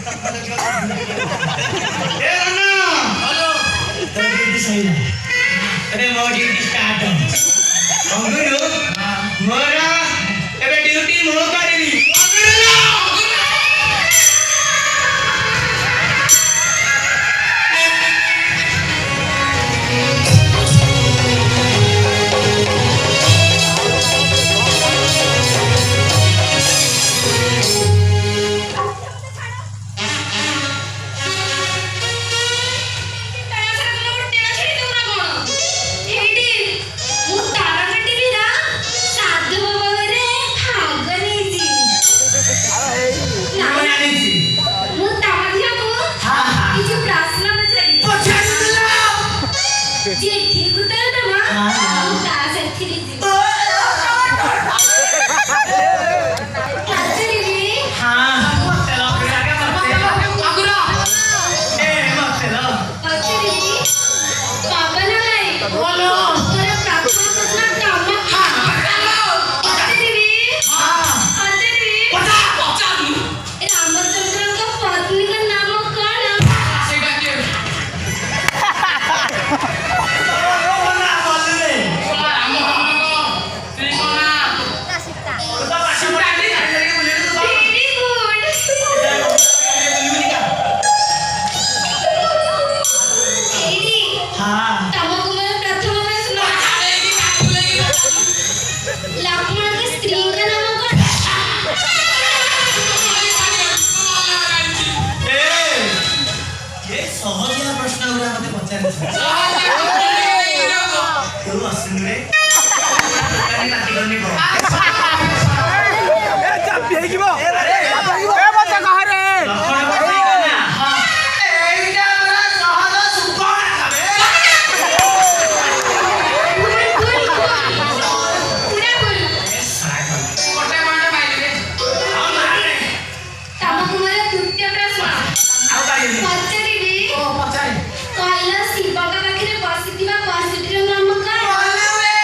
ए अन्ना hello तो duty सही है अरे मो ड्यूटी स्टार्ट हो अंगुरु मोरा एबे ड्यूटी मो करबी जी ठीक होता है ना मां तारा से खिली जी अच्छा दीदी हां चलो फिर आगे बढ़ते हैं अगुरा ए मत चलो अच्छा दीदी पापा ना है बोलो तेरा प्रार्थना करना काम हां चलो अच्छा दीदी हां अच्छा दीदी पचा रामचंद्र का पत्नी का नाम कौन है सेगा के सहजिया प्रश्न गुरा मते पचारे तू असुन रे कानी काटी करनी पड़ो ए चाप फेंकिबो ए बच्चा कहा रे लखन पट्टी करना एइटा बड़ा सहज सुकण खाबे पूरा बोल ए साइड कोटे मारने पाइले हम मारे तमकुमार द्वितीय प्रश्न आउ काई अच्छा दीदी ओ पचारे कहला शिव का पाखरे बसिथिबा बसितिर नाम का बोले रे